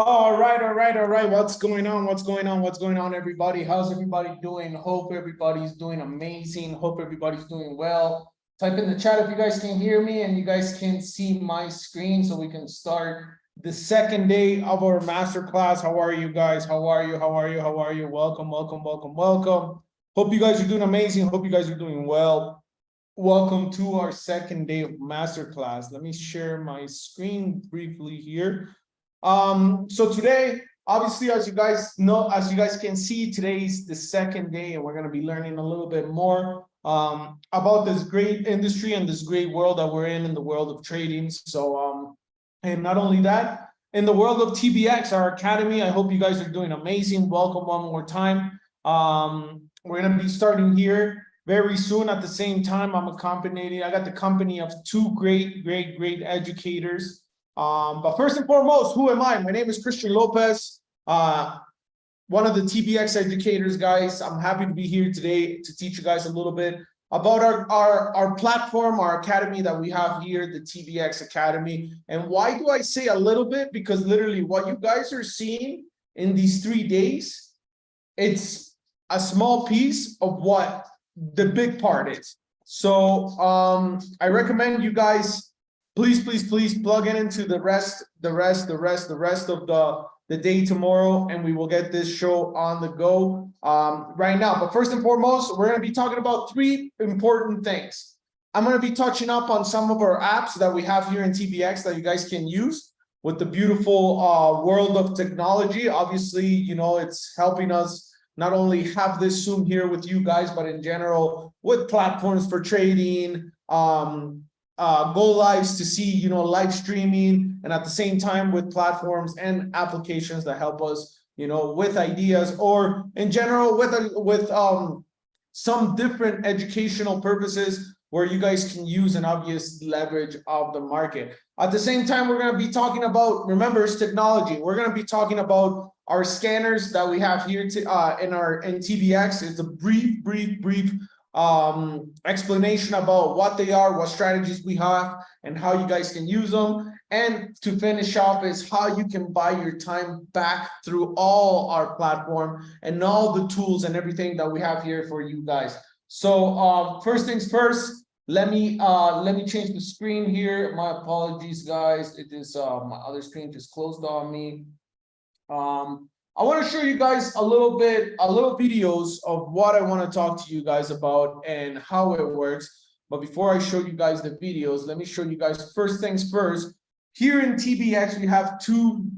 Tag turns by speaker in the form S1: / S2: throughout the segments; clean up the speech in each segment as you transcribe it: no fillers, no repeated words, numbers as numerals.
S1: All right. What's going on, everybody? How's everybody doing? Hope everybody's doing amazing. Hope everybody's doing well. Type in the chat if you guys can hear me and you guys can see my screen so we can start the second day of our masterclass. How are you guys? How are you? Welcome. Hope you guys are doing amazing. Hope you guys are doing well. Welcome to our second day of masterclass. Let me share my screen briefly here. So today, obviously, as you guys know, as you guys can see, today's the second day, and we're going to be learning a little bit more about this great industry and this great world that we're in the world of trading. So, and not only that, in the world of TBX, our academy, I hope you guys are doing amazing. Welcome one more time. We're going to be starting here very soon. At the same time, I got the company of two great educators. But first and foremost, who am I? My name is Christian Lopez, one of the TBX educators, guys. I'm happy to be here today to teach you guys a little bit about our platform, our academy that we have here, the TBX Academy. And why do I say a little bit? Because literally what you guys are seeing in these 3 days, it's a small piece of what the big part is. So I recommend you guys please plug in into the rest of the day tomorrow, and we will get this show on the go right now. But first and foremost, we're going to be talking about 3 important things. I'm going to be touching up on some of our apps that we have here in TBX that you guys can use with the beautiful world of technology. Obviously, you know, it's helping us not only have this Zoom here with you guys, but in general with platforms for trading, go lives to see, you know, live streaming, and at the same time with platforms and applications that help us, you know, with ideas, or in general with some different educational purposes where you guys can use an obvious leverage of the market. At the same time, we're going to be talking about, remember, it's technology. We're going to be talking about our scanners that we have here in TBX. It's a brief explanation about what they are, what strategies we have, and how you guys can use them. And to finish off is how you can buy your time back through all our platform and all the tools and everything that we have here for you guys. So first things first, let me change the screen here. My apologies, guys. It is my other screen just closed on me. I want to show you guys a little videos of what I want to talk to you guys about and how it works. But before I show you guys the videos, let me show you guys first things first. Here in TBX, we have two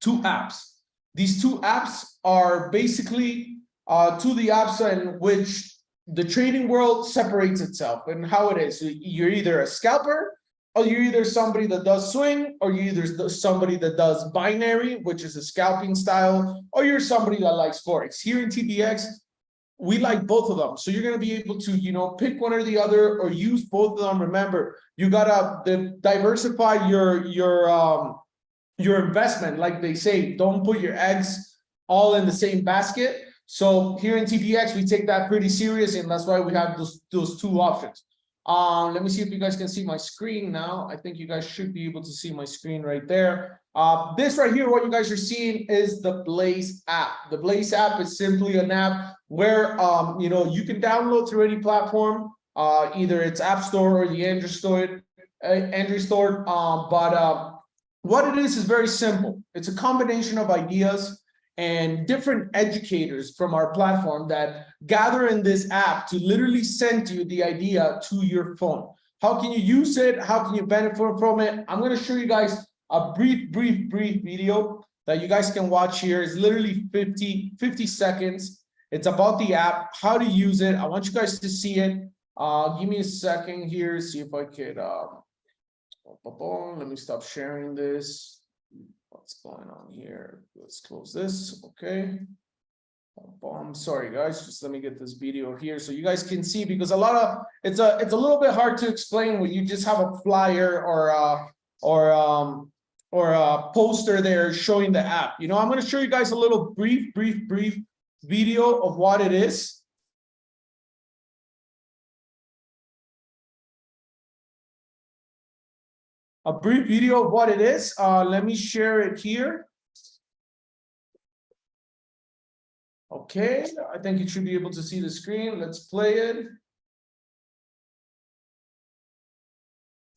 S1: apps. These 2 apps are basically the apps in which the trading world separates itself and how it is. So you're either a scalper, or you're either somebody that does swing, or you're either somebody that does binary, which is a scalping style, or you're somebody that likes Forex. Here in TBX, we like both of them. So you're going to be able to, you know, pick one or the other or use both of them. Remember, you got to diversify your investment. Like they say, don't put your eggs all in the same basket. So here in TBX, we take that pretty serious, and that's why we have those 2 options. Let me see if you guys can see my screen now. I think you guys should be able to see my screen right there. This right here, what you guys are seeing is the Blaze app. The Blaze app is simply an app where you know, you can download through any platform, either it's App Store or the Android Store. But what it is very simple. It's a combination of ideas and different educators from our platform that gather in this app to literally send you the idea to your phone. How can you use it? How can you benefit from it? I'm going to show you guys a brief video that you guys can watch here. It's literally 50 seconds. It's about the app, how to use it. I want you guys to see it. Give me a second here, see if I could let me stop sharing this. What's going on here? Let's close this. Okay. I'm sorry, guys. Just let me get this video here so you guys can see, because it's a little bit hard to explain when you just have a flyer or a poster there showing the app. You know, I'm going to show you guys a little brief video of what it is. A brief video of what it is. Let me share it here. Okay, I think you should be able to see the screen. Let's play it.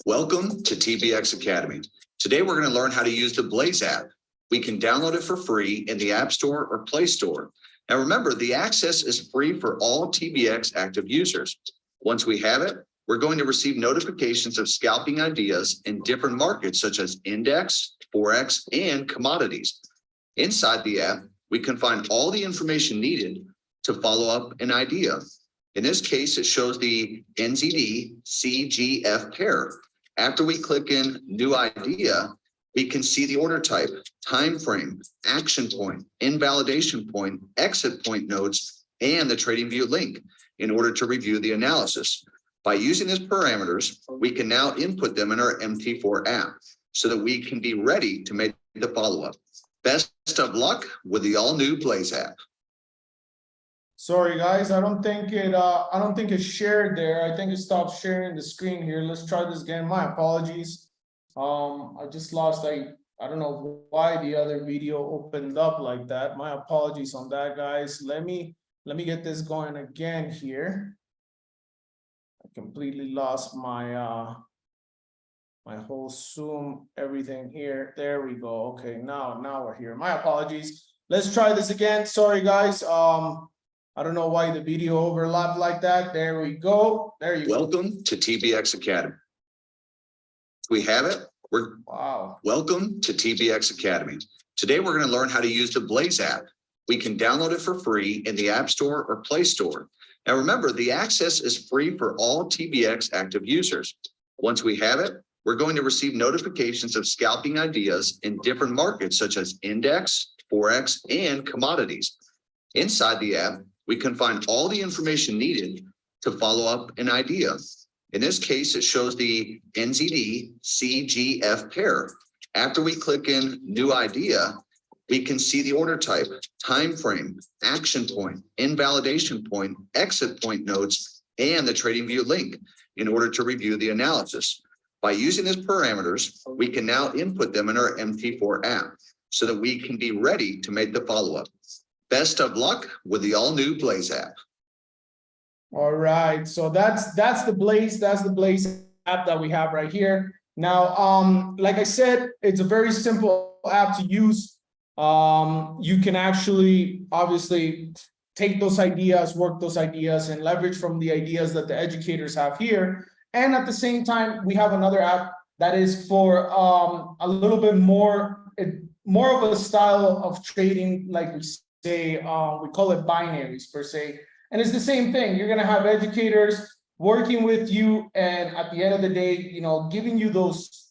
S2: Welcome to TBX Academy. Today we're going to learn how to use the Blaze app. We can download it for free in the App Store or Play Store. Now remember, the access is free for all TBX active users. Once we have it, we're going to receive notifications of scalping ideas in different markets such as index, forex, and commodities. Inside the app, we can find all the information needed to follow up an idea. In this case, it shows the NZD CGF pair. After we click in New Idea, we can see the order type, time frame, action point, invalidation point, exit point notes, and the TradingView link in order to review the analysis. By using these parameters, we can now input them in our MT4 app so that we can be ready to make the follow-up. Best of luck with the all-new Blaze app.
S1: Sorry guys, I don't think it's shared there. I think it stopped sharing the screen here. Let's try this again. My apologies. I just lost, I don't know why the other video opened up like that. My apologies on that, guys. Let me get this going again here. I completely lost my my whole Zoom, everything here. There we go. Okay, now we're here. My apologies. Let's try this again. Sorry guys. I don't know why the video overlapped like that. There we go. There you go.
S2: Welcome to TBX Academy. We have it. Welcome to TBX Academy. Today we're going to learn how to use the Blaze app. We can download it for free in the App Store or Play Store. Now remember, the access is free for all TBX active users. Once we have it, we're going to receive notifications of scalping ideas in different markets such as index, forex, and commodities. Inside the app, we can find all the information needed to follow up an idea. In this case, it shows the NZD CGF pair. After we click in New Idea, we can see the order type, time frame, action point, invalidation point, exit point notes, and the TradingView link in order to review the analysis. By using these parameters, we can now input them in our MT4 app so that we can be ready to make the follow-up. Best of luck with the all-new Blaze app.
S1: All right, so that's the Blaze app that we have right here. Now, like I said, it's a very simple app to use. You can actually obviously take those ideas, work those ideas, and leverage from the ideas that the educators have here. And at the same time, we have another app that is for a little bit more of a style of trading, like we say, we call it binaries per se. And it's the same thing. You're going to have educators working with you, and at the end of the day, you know, giving you those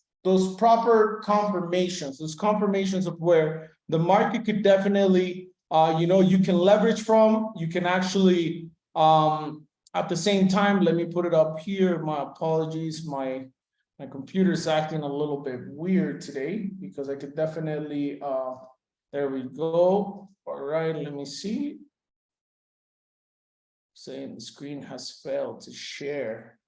S1: proper confirmations, of where the market could definitely, you know, you can leverage from. You can actually, at the same time, let me put it up here. My apologies. My computer's acting a little bit weird today because I could definitely, there we go. All right, let me see. Saying the screen has failed to share.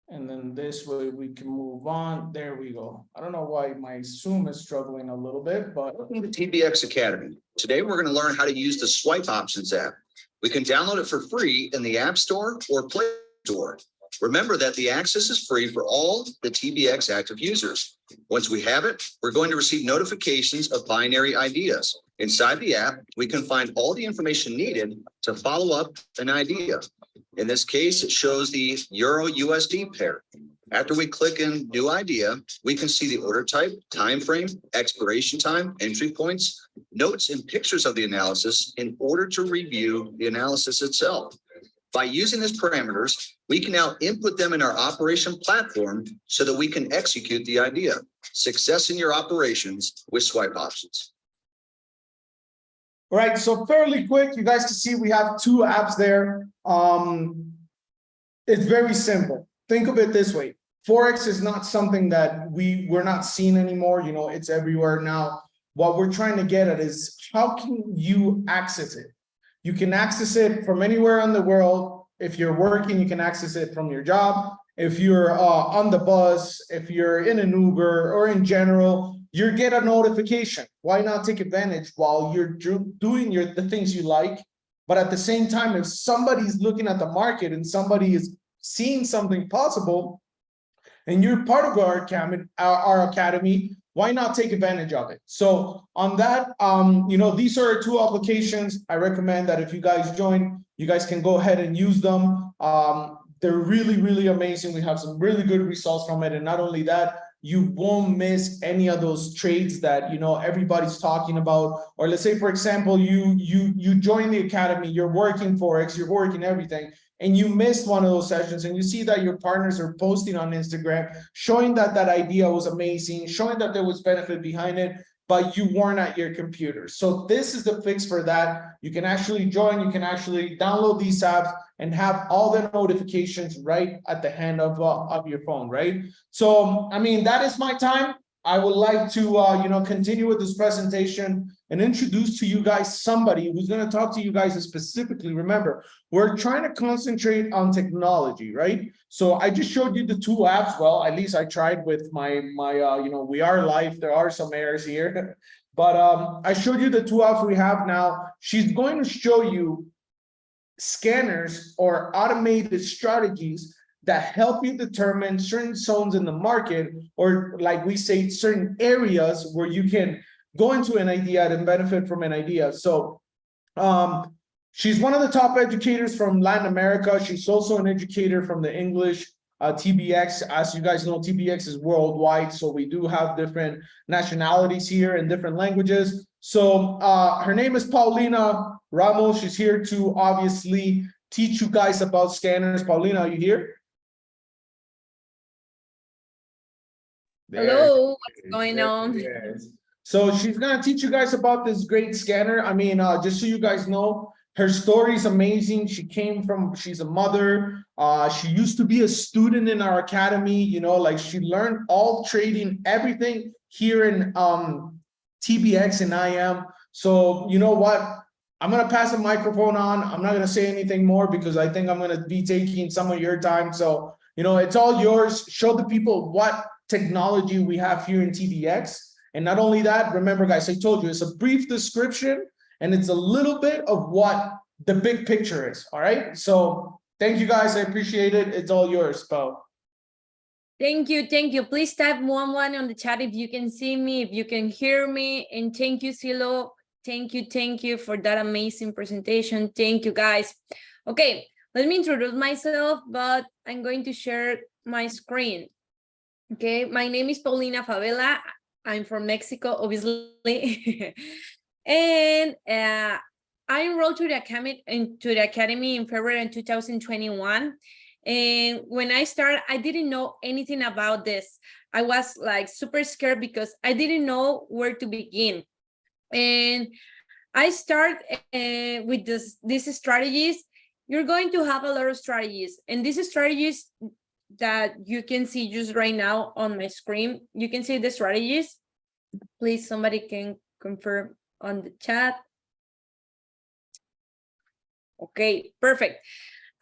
S1: And then this way we can move on. There we go. I don't know why my Zoom is struggling a little bit, but.
S2: Welcome to TBX Academy. Today we're going to learn how to use the Swipe Options app. We can download it for free in the App Store or Play Store. Remember that the access is free for all the TBX active users. Once we have it, we're going to receive notifications of binary ideas. Inside the app, we can find all the information needed to follow up an idea. In this case, it shows the Euro USD pair. After we click in New Idea, we can see the order type, time frame, expiration time, entry points, notes, and pictures of the analysis in order to review the analysis itself. By using these parameters, we can now input them in our operation platform so that we can execute the idea. Success in your operations with Swipe Options.
S1: All right, so fairly quick, you guys can see we have two apps there. It's very simple. Think of it this way. Forex is not something that we're not seeing anymore. You know, it's everywhere now. What we're trying to get at is how can you access it? You can access it from anywhere in the world. If you're working, you can access it from your job. If you're on the bus, if you're in an Uber or in general, you get a notification. Why not take advantage while you're doing the things you like? But at the same time, if somebody's looking at the market and somebody is seeing something possible, and you're part of our academy, why not take advantage of it? So on that, these are 2 applications. I recommend that if you guys join, you guys can go ahead and use them. They're really, really amazing. We have some really good results from it. And not only that, you won't miss any of those trades that everybody's talking about. Or let's say, for example, you join the academy, you're working Forex, you're working everything, and you missed one of those sessions, and you see that your partners are posting on Instagram, showing that that idea was amazing, showing that there was benefit behind it, but you weren't at your computer. So this is the fix for that. You can actually join, you can actually download these apps and have all the notifications right at the hand of your phone, right? So, I mean, that is my time. I would like to, continue with this presentation and introduce to you guys somebody who's going to talk to you guys specifically. Remember, we're trying to concentrate on technology, right? So I just showed you the 2 apps. Well, at least I tried with my We Are Live. There are some errors here, but I showed you the 2 apps we have now. She's going to show you scanners or automated strategies that help you determine certain zones in the market, or like we say, certain areas where you can go into an idea and benefit from an idea. So she's one of the top educators from Latin America. She's also an educator from the English TBX. As you guys know, TBX is worldwide, so we do have different nationalities here and different languages. So her name is Paulina Ramos. She's here to obviously teach you guys about scanners. Paulina, are you here?
S3: Hello, what's going on?
S1: Yes. So she's gonna teach you guys about this great scanner. I mean, just so you guys know, her story is amazing. She's a mother. She used to be a student in our academy, like she learned all trading, everything here in TBX and IM. So you know what? I'm gonna pass the microphone on. I'm not gonna say anything more because I think I'm gonna be taking some of your time. So, it's all yours. Show the people what technology we have here in TBX. And not only that, remember guys, I told you it's a brief description and it's a little bit of what the big picture is. All right. So thank you guys. I appreciate it. It's all yours, Bo.
S3: Thank you. Please type 1 on the chat if you can see me, if you can hear me. And thank you, Silo. Thank you for that amazing presentation. Thank you, guys. Okay, let me introduce myself, but I'm going to share my screen. Okay, my name is Paulina Favela. I'm from Mexico, obviously. And I enrolled to the academy in February 2021. And when I started, I didn't know anything about this. I was like super scared because I didn't know where to begin. And I start with these strategies. You're going to have a lot of strategies, and these strategies that you can see just right now on my screen, you can see the strategies. Please, somebody can confirm on the chat. Okay, perfect.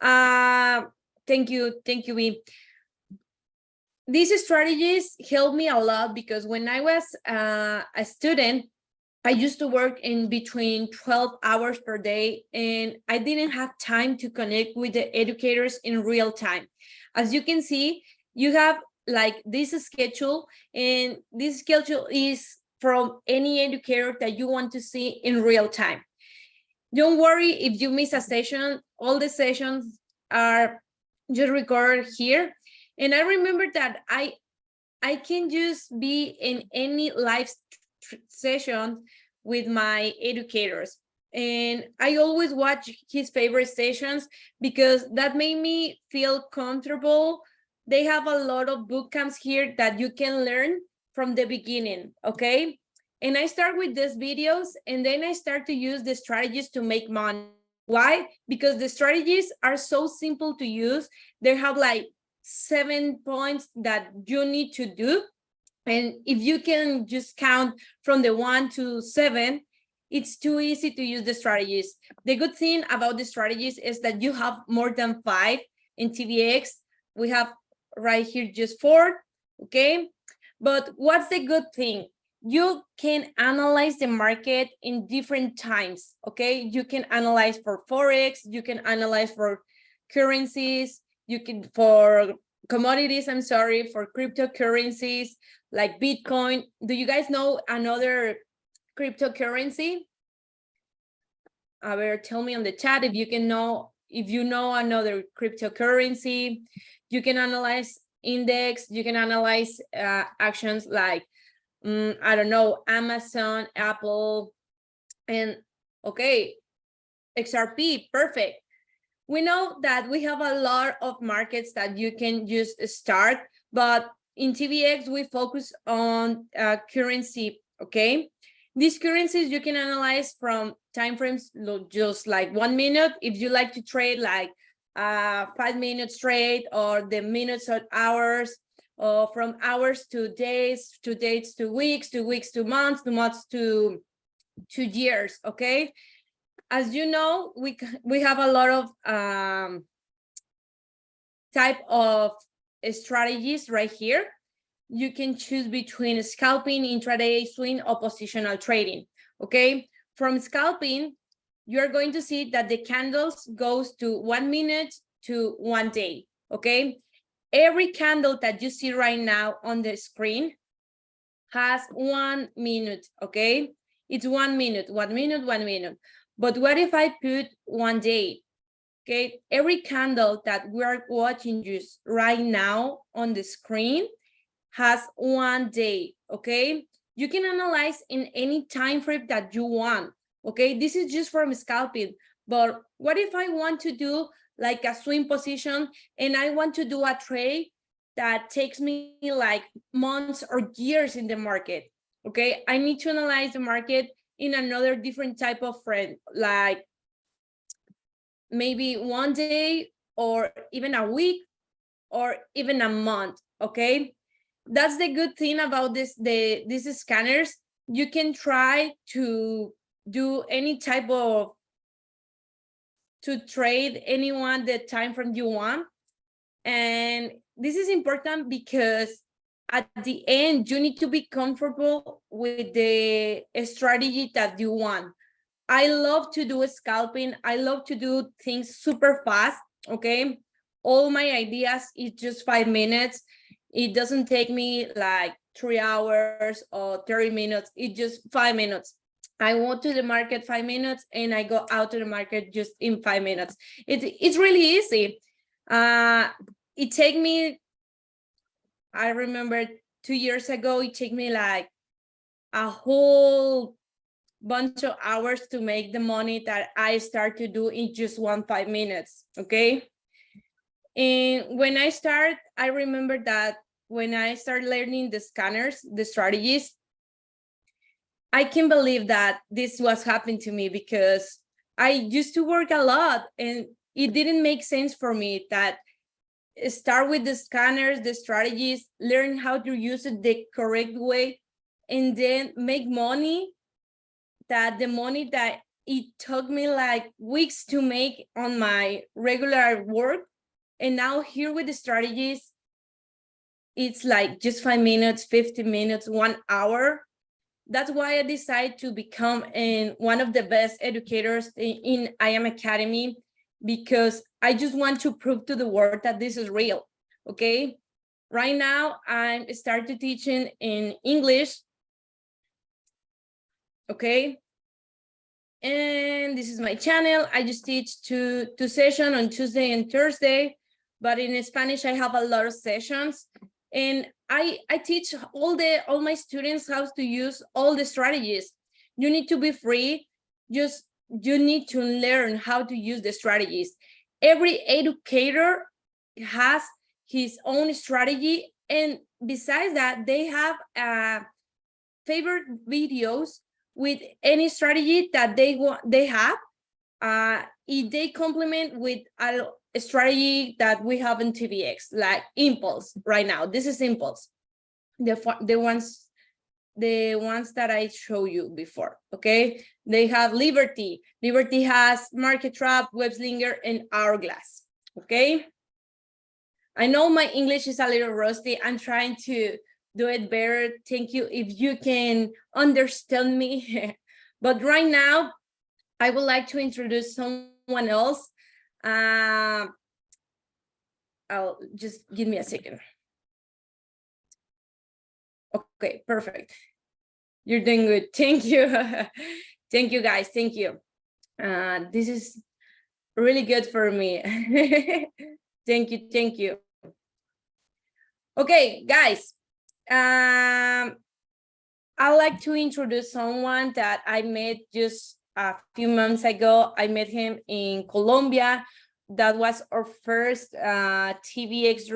S3: Thank you, V. These strategies helped me a lot because when I was a student, I used to work in between 12 hours per day, and I didn't have time to connect with the educators in real time. As you can see, you have like this schedule, and this schedule is from any educator that you want to see in real time. Don't worry if you miss a session. All the sessions are just recorded here. And I remember that I can just be in any live session with my educators. And I always watch his favorite sessions because that made me feel comfortable. They have a lot of boot camps here that you can learn from the beginning, okay? And I start with these videos, and then I start to use the strategies to make money. Why? Because the strategies are so simple to use. They have like 7 points that you need to do. And if you can just count from the 1 to 7, it's too easy to use the strategies. The good thing about the strategies is that you have more than 5 in TBX. We have right here just 4, okay? But what's the good thing? you can analyze the market in different times, okay? You can analyze for Forex, you can analyze for currencies, you can for commodities, I'm sorry, for cryptocurrencies like Bitcoin. Do you guys know another cryptocurrency? Tell me on the chat if you know another cryptocurrency. You can analyze index, you can analyze actions like I don't know, Amazon, Apple, and okay, XRP, perfect. We know that we have a lot of markets that you can just start, but in TBX, we focus on currency, okay? These currencies you can analyze from timeframes just like 1 minute. If you like to trade like 5 minutes trade, or the minutes or hours, or from hours to days to weeks to months to years, okay? As you know, we have a lot of type of strategies right here. You can choose between scalping, intraday swing, or positional trading, okay? From scalping, you're going to see that the candles goes to 1 minute to 1 day, okay? Every candle that you see right now on the screen has 1 minute, okay? It's 1 minute, 1 minute, 1 minute. But what if I put 1 day? Okay, every candle that we are watching just right now on the screen has 1 day, okay? You can analyze in any time frame that you want, okay? This is just from scalping, but what if I want to do like a swing position and I want to do a trade that takes me like months or years in the market, okay? I need to analyze the market in another different type of frame, like maybe 1 day or even a week or even a month, okay? That's the good thing about these scanners. You can try to do any type of, to trade anyone the time frame you want. And this is important because at the end, you need to be comfortable with the strategy that you want. I love to do scalping. I love to do things super fast, okay? All my ideas is just 5 minutes. It doesn't take me like 3 hours or 30 minutes. It's just 5 minutes. I went to the market 5 minutes and I go out to the market just in 5 minutes. It's really easy. It take me, I remember 2 years ago, it took me like a whole bunch of hours to make the money that I start to do in just 5 minutes, okay? And when I start, I remember that when I started learning the scanners, the strategies, I can believe that this was happening to me because I used to work a lot and it didn't make sense for me that start with the scanners, the strategies, learn how to use it the correct way, and then make money, that the money that it took me like weeks to make on my regular work. And now here with the strategies, it's like just 5 minutes, 50 minutes, 1 hour. That's why I decided to become one of the best educators in IAM Academy, because I just want to prove to the world that this is real, okay? Right now, I'm started teaching in English, okay? And this is my channel. I just teach two sessions on Tuesday and Thursday, but in Spanish, I have a lot of sessions. And I teach all my students how to use all the strategies. You need to be free. You need to learn how to use the strategies. Every educator has his own strategy. And besides that, they have favorite videos with any strategy that they have. If they complement with a strategy that we have in TBX, like Impulse right now. This is Impulse, the ones that I show you before, okay? They have Liberty. Liberty has Market Trap, Web Slinger, and Hourglass, okay? I know my English is a little rusty. I'm trying to do it better. Thank you if you can understand me. But right now, I would like to introduce someone else. I'll just give me a second. Okay, perfect. You're doing good. Thank you. Thank you, guys. Thank you. This is really good for me. Thank you. Thank you. Okay, guys. I'd like to introduce someone that I met just a few months ago. I met him in Colombia. That was our first TBX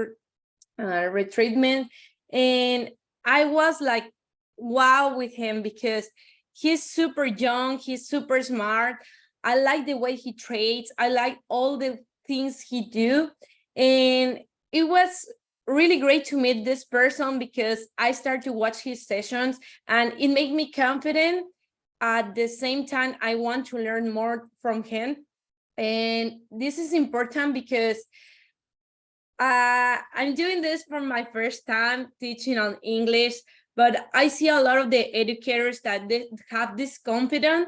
S3: retreatment. And I was like, wow with him because he's super young, he's super smart. I like the way he trades. I like all the things he do. And it was really great to meet this person because I started to watch his sessions and it made me confident. At the same time, I want to learn more from him. And this is important because I'm doing this for my first time teaching on English, but I see a lot of the educators that they have this confidence,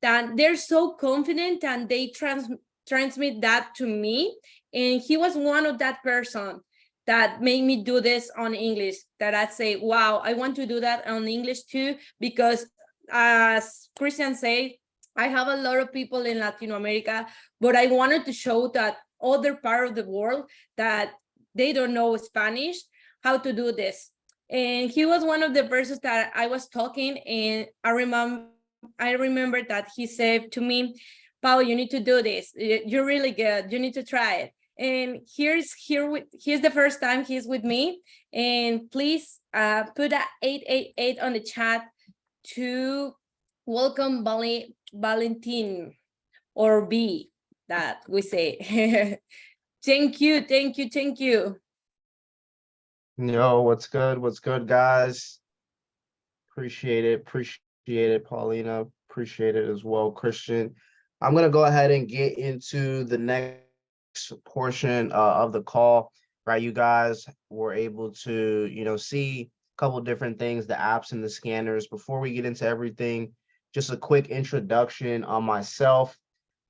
S3: that they're so confident and they transmit that to me. And he was one of that person that made me do this on English, that I say, wow, I want to do that on English too, because as Christian said, I have a lot of people in Latin America, but I wanted to show that other part of the world that they don't know Spanish, how to do this. And he was one of the persons that I was talking, and I remember that he said to me, Pau, you need to do this. You're really good. You need to try it. And here's the first time he's with me. And please put a 888 on the chat to welcome Valentin, or B, that we say. Thank you, thank you, thank you.
S4: Yo, what's good, guys? Appreciate it, Paulina. Appreciate it as well, Christian. I'm gonna go ahead and get into the next portion of the call. Right, you guys were able to, see a couple different things, the apps and the scanners. Before we get into everything, just a quick introduction on myself.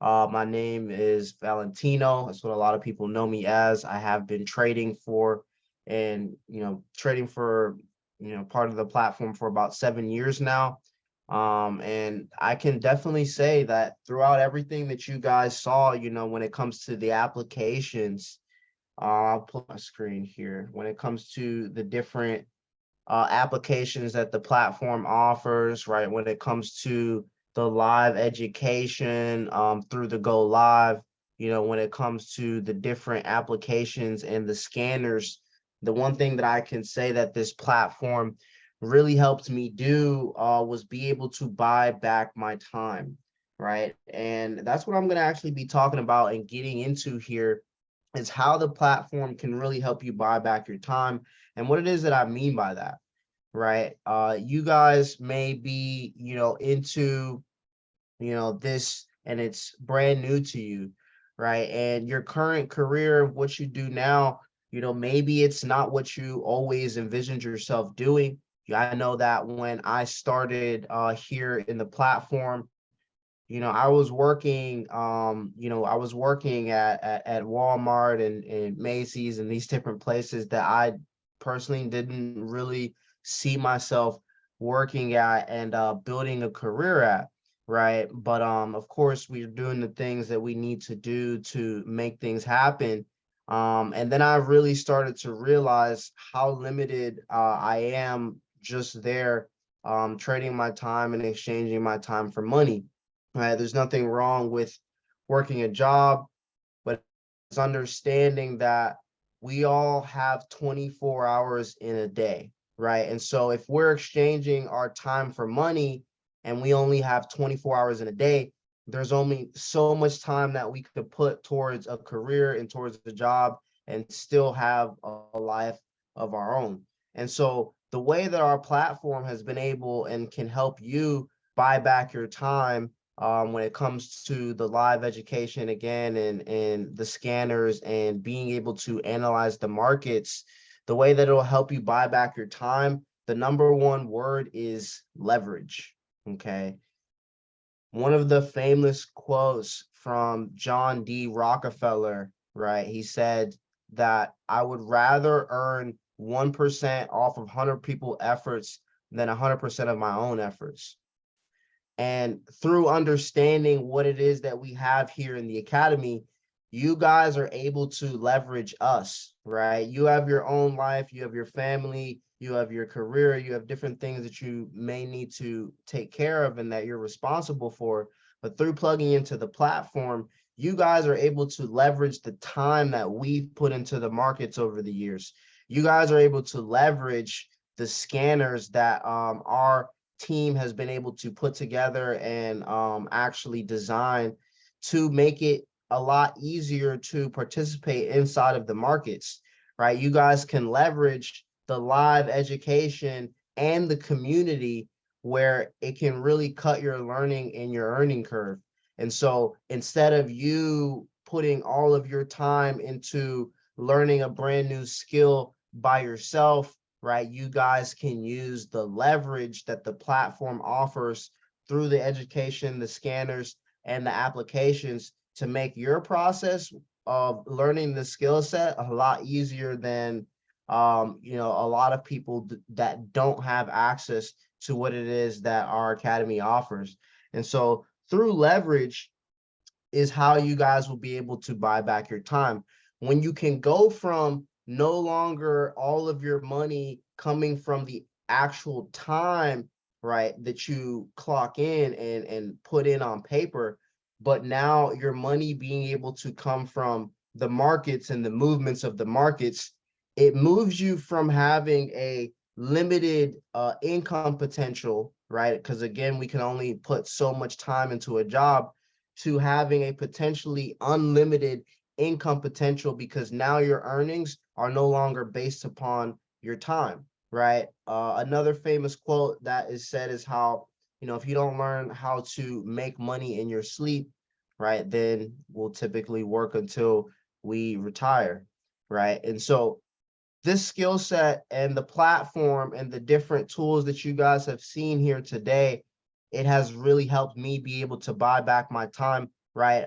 S4: My name is Valentino. That's what a lot of people know me as. I have been trading for part of the platform for about 7 years now. And I can definitely say that throughout everything that you guys saw, when it comes to the applications, I'll put my screen here. When it comes to the different applications that the platform offers, right? When it comes to the live education through the Go Live, when it comes to the different applications and the scanners, the one thing that I can say that this platform really helped me do was be able to buy back my time, right? And that's what I'm going to actually be talking about and getting into here, is how the platform can really help you buy back your time and what it is that I mean by that, right? You guys may be, into, this, and it's brand new to you, right? And your current career, what you do now, maybe it's not what you always envisioned yourself doing. I know that when I started here in the platform, I was working, at Walmart and Macy's and these different places that I personally didn't really see myself working at and building a career at, right? But of course, we're doing the things that we need to do to make things happen. And then I really started to realize how limited I am just there, trading my time and exchanging my time for money. Right? There's nothing wrong with working a job, but it's understanding that we all have 24 hours in a day, right? And so if we're exchanging our time for money and we only have 24 hours in a day, there's only so much time that we could put towards a career and towards a job and still have a life of our own. And so the way that our platform has been able and can help you buy back your time when it comes to the live education again, and the scanners and being able to analyze the markets, the way that it'll help you buy back your time the number one word is leverage. Okay. One of the famous quotes from John D. Rockefeller, right? He said that I would rather earn 1% off of 100 people efforts than 100% of my own efforts. And through understanding what it is that we have here in the academy, you guys are able to leverage us, right? You have your own life, you have your family, you have your career, you have different things that you may need to take care of and that you're responsible for. But through plugging into the platform, you guys are able to leverage the time that we've put into the markets over the years. You guys are able to leverage the scanners that our team has been able to put together and actually design to make it a lot easier to participate inside of the markets, right? You guys can leverage the live education and the community where it can really cut your learning and your earning curve. And so instead of you putting all of your time into learning a brand new skill by yourself, right? You guys can use the leverage that the platform offers through the education, the scanners, and the applications to make your process of learning the skill set a lot easier than a lot of people that don't have access to what it is that our academy offers. And so through leverage is how you guys will be able to buy back your time. When you can go from no longer all of your money coming from the actual time, right, that you clock in and put in on paper, but now your money being able to come from the markets and the movements of the markets, it moves you from having a limited income potential, right? Because again, we can only put so much time into a job, to having a potentially unlimited income potential, because now your earnings are no longer based upon your time, right? Another famous quote that is said is how, if you don't learn how to make money in your sleep, right, then we'll typically work until we retire, right? And so this skill set and the platform and the different tools that you guys have seen here today, it has really helped me be able to buy back my time, right?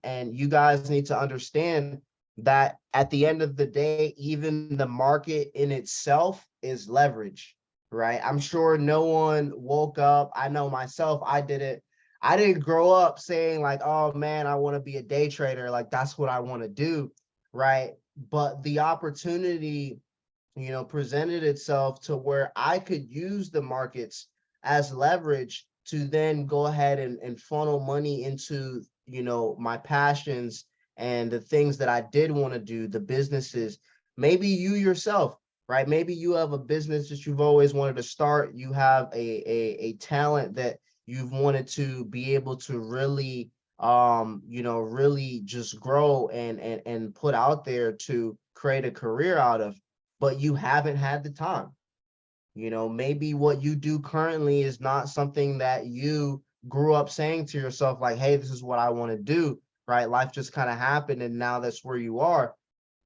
S4: And you guys need to understand that at the end of the day, even the market in itself is leverage, right? I'm sure no one woke up. I know myself, I didn't grow up saying like, oh man, I want to be a day trader. Like that's what I want to do, right? But the opportunity, presented itself to where I could use the markets as leverage to then go ahead and funnel money into, my passions and the things that I did want to do, the businesses. Maybe you yourself, right? Maybe you have a business that you've always wanted to start. You have a talent that you've wanted to be able to really really just grow and put out there to create a career out of, but you haven't had the time. Maybe what you do currently is not something that you grew up saying to yourself, like, hey, this is what I want to do, right? Life just kind of happened and now that's where you are.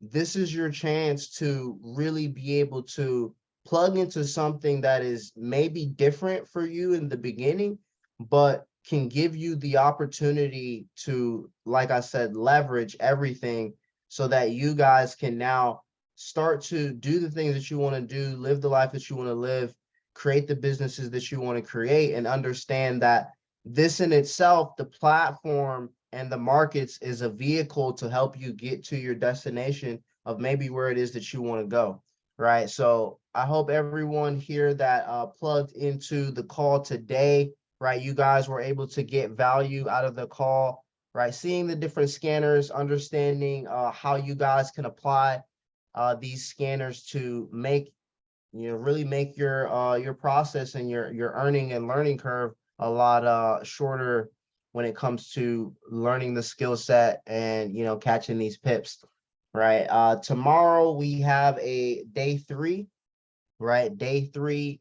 S4: This is your chance to really be able to plug into something that is maybe different for you in the beginning, but can give you the opportunity to, like I said, leverage everything so that you guys can now start to do the things that you want to do, live the life that you want to live, create the businesses that you want to create, and understand that this in itself, the platform and the markets, is a vehicle to help you get to your destination of maybe where it is that you want to go, right? So I hope everyone here that plugged into the call today, right, you guys were able to get value out of the call, right? Seeing the different scanners, understanding how you guys can apply these scanners to make, really make your process and your earning and learning curve a lot shorter when it comes to learning the skill set and, catching these pips, right? Tomorrow we have a day 3, right? Day 3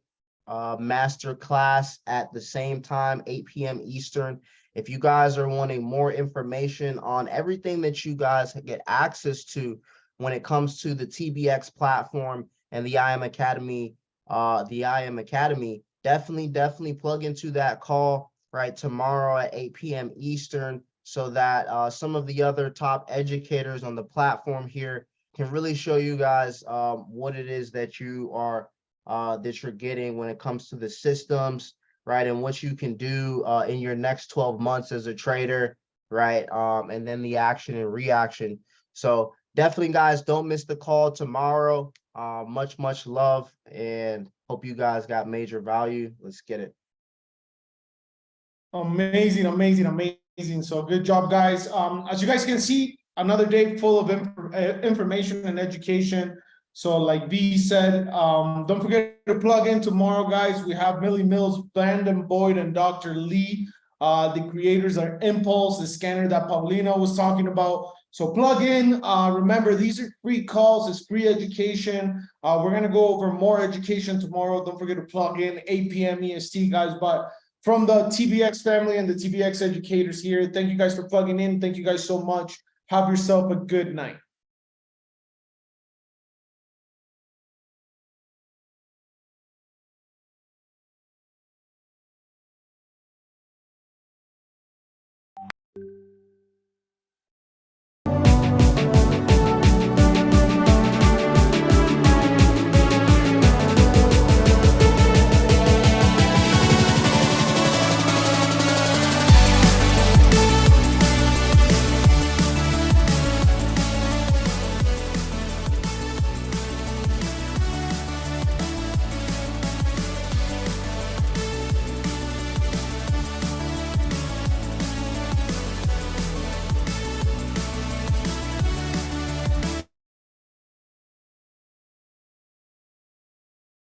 S4: master class at the same time, 8 p.m. Eastern. If you guys are wanting more information on everything that you guys get access to when it comes to the TBX platform and the IM Academy the IM Academy, definitely plug into that call, right, tomorrow at 8 p.m. Eastern, so that some of the other top educators on the platform here can really show you guys what it is that you are that you're getting when it comes to the systems, right, and what you can do in your next 12 months as a trader, right, and then the action and reaction. So definitely, guys, don't miss the call tomorrow. Much love, and hope you guys got major value. Let's get it.
S1: Amazing, amazing, amazing. So good job, guys. As you guys can see, another day full of information and education. So like V said, don't forget to plug in tomorrow, guys. We have Millie Mills, Brandon Boyd, and Dr. Lee. The creators are Impulse, the scanner that Paulina was talking about. So plug in. Remember, these are free calls. It's free education. We're going to go over more education tomorrow. Don't forget to plug in 8 p.m. EST, guys. But from the TBX family and the TBX educators here, thank you guys for plugging in. Thank you guys so much. Have yourself a good night.